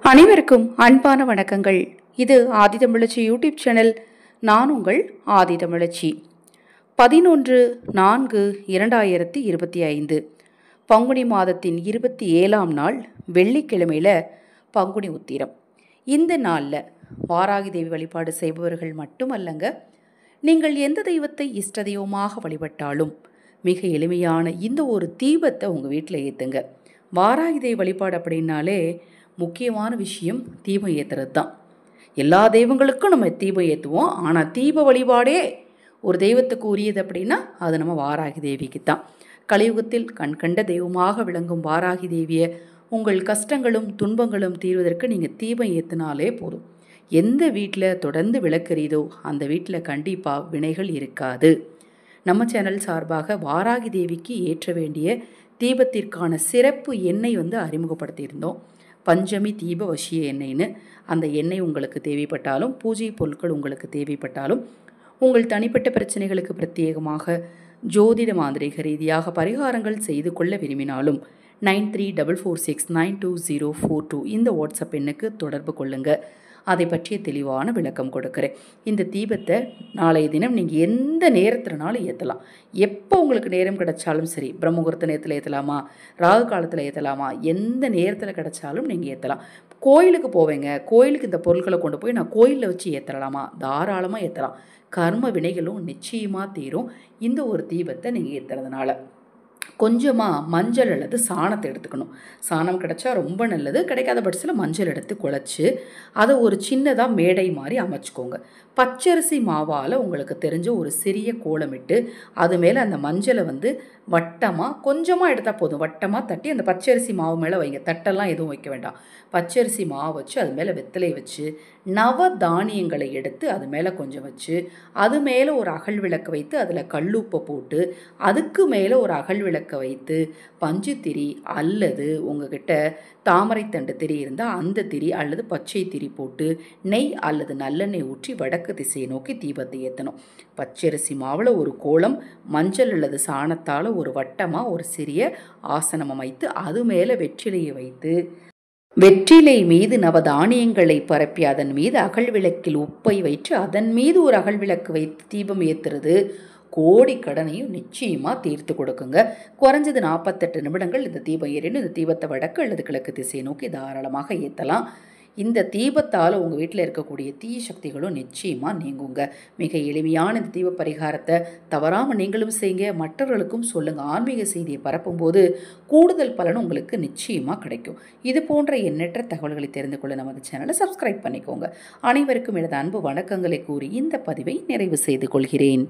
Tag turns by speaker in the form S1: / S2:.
S1: அனைவருக்கும் அன்பான வணக்கங்கள். இது ஆதிதமிழச்சி யூடியூப் சேனல். நான் உங்கள் ஆதிதமிழச்சி. 11/4/2025 பங்குனி மாதத்தின் 27ஆம் நாள் வெள்ளிக்கிழமையில் பங்குனி உத்திரம். இந்த நாளில் வாராகி தேவி வழிபாடு செய்பவர்கள் மட்டுமல்லங்க, நீங்கள் எந்த தெய்வத்தை இஷ்ட தெய்வமாக வழிபட்டாலும் மிக எளிமையான இந்த ஒரு தீபத்தை உங்கள் வீட்டில் ஏற்றுங்க. வாராகி தேவி வழிபாடு அப்படின்னாலே முக்கியமான விஷயம் தீபம் ஏற்றுறது தான். எல்லா தெய்வங்களுக்கும் நம்ம தீபம் ஏற்றுவோம். ஆனால் தீப வழிபாடே ஒரு தெய்வத்துக்கு உரியது அப்படின்னா அது நம்ம வாராகி தேவிக்கு தான். கலியுகத்தில் கண்கண்ட தெய்வமாக விளங்கும் வாராகி தேவியை உங்கள் கஷ்டங்களும் துன்பங்களும் தீர்வதற்கு நீங்கள் தீபம் ஏற்றினாலே போதும். எந்த வீட்டில் தொடர்ந்து விளக்கெறியதோ அந்த வீட்டில் கண்டிப்பாக வினைகள் இருக்காது. நம்ம சேனல் சார்பாக வாராகி தேவிக்கு ஏற்ற வேண்டிய தீபத்திற்கான சிறப்பு எண்ணெய் அறிமுகப்படுத்தியிருந்தோம். பஞ்சமி தீப வசிய எண்ணெய்னு. அந்த எண்ணெய் உங்களுக்கு தேவைப்பட்டாலும், பூஜை பொருட்கள் உங்களுக்கு தேவைப்பட்டாலும், உங்கள் தனிப்பட்ட பிரச்சனைகளுக்கு பிரத்யேகமாக ஜோதிட மாந்திரீக ரீதியாக பரிகாரங்கள் செய்து கொள்ள விரும்பினாலும் 9344692042 இந்த வாட்ஸ்அப் எண்ணுக்கு தொடர்பு கொள்ளுங்கள். அதை பற்றிய தெளிவான விளக்கம் கொடுக்குறேன். இந்த தீபத்தை நாளைய தினம் நீங்கள் எந்த நேரத்தினாலும் ஏற்றலாம். எப்போ உங்களுக்கு நேரம் கிடைச்சாலும் சரி, பிரம்மமுகூர்த்த நேரத்தில் ஏற்றலாமா, ராகு காலத்தில் ஏற்றலாமா, எந்த நேரத்தில் கிடைச்சாலும் நீங்கள் ஏற்றலாம். கோயிலுக்கு போவேங்க, கோயிலுக்கு இந்த பொருட்களை கொண்டு போய் நான் கோயிலில் வச்சு ஏற்றலாமா, தாராளமாக ஏற்றலாம். கர்ம வினைகளும் நிச்சயமாக தீரும் இந்த ஒரு தீபத்தை நீங்கள் ஏற்றுறதுனால. கொஞ்சமாக மஞ்சள் அல்லது சாணத்தை எடுத்துக்கணும். சாணம் கிடைச்சா ரொம்ப நல்லது. கிடைக்காத பட்சத்தில் மஞ்சள் எடுத்து குழச்சி அதை ஒரு சின்னதாக மேடை மாதிரி அமைச்சிக்கோங்க. பச்சரிசி மாவால் உங்களுக்கு தெரிஞ்ச ஒரு சிறிய கோலமிட்டு அது மேலே அந்த மஞ்சளை வட்டமாக கொஞ்சமாக எடுத்தால் போதும். வட்டமாக தட்டி அந்த பச்சரிசி மாவு மேலே வைங்க. தட்டெல்லாம் எதுவும் வைக்க வேண்டாம். பச்சரிசி மாவு வச்சு அது மேலே வெத்தலை வச்சு நவ தானியங்களை எடுத்து அது மேலே கொஞ்சம் வச்சு அது மேலே ஒரு அகல் விளக்கு வைத்து அதில் கல்லுப்பை போட்டு அதுக்கு மேலே ஒரு அகல் விளக்கை வைத்து பஞ்சு திரி அல்லது உங்ககிட்ட தாமரைத்தண்டு திரி இருந்தால் அந்த திரி அல்லது பச்சை திரி போட்டு நெய் அல்லது நல்லெண்ணெய் ஊற்றி வடக்கு திசையை நோக்கி தீபத்தை ஏற்றணும். பச்சரிசி மாவில் ஒரு கோலம், மஞ்சள் அல்லது சாணத்தால் ஒரு வட்டமாக ஒரு சிறிய ஆசனம் அமைத்து அது மேலே வெற்றிலையை வைத்து வெற்றிலை மீது நவதானியங்களை பரப்பி அதன் மீது அகல் விளக்கில் உப்பை வைத்து அதன் மீது ஒரு அகல் விளக்கு வைத்து தீபம் ஏற்றுறது கோடி கடனையும் நிச்சயமாக தீர்த்து கொடுக்குங்க. குறைஞ்சது 48 நிமிடங்கள் இந்த தீபம் ஏறின்னு இந்த தீபத்தை வடக்கு அல்லது கிழக்கு திசையை நோக்கி தாராளமாக ஏற்றலாம். இந்த தீபத்தால் உங்கள் வீட்டில் இருக்கக்கூடிய தீய சக்திகளும் நிச்சயமாக நீங்குங்க. மிக எளிமையான இந்த தீப பரிகாரத்தை தவறாமல் நீங்களும் செய்யுங்க, மற்றவர்களுக்கும் சொல்லுங்கள். ஆன்மீக செய்தியை பரப்பும்போது கூடுதல் பலன் உங்களுக்கு நிச்சயமாக கிடைக்கும். இது போன்ற எண்ணற்ற தகவல்களை தெரிந்து கொள்ள நமது சேனலை சப்ஸ்கிரைப் பண்ணிக்கோங்க. அனைவருக்கும் எனது அன்பு வணக்கங்களை கூறி இந்த பதிவை நிறைவு செய்து கொள்கிறேன்.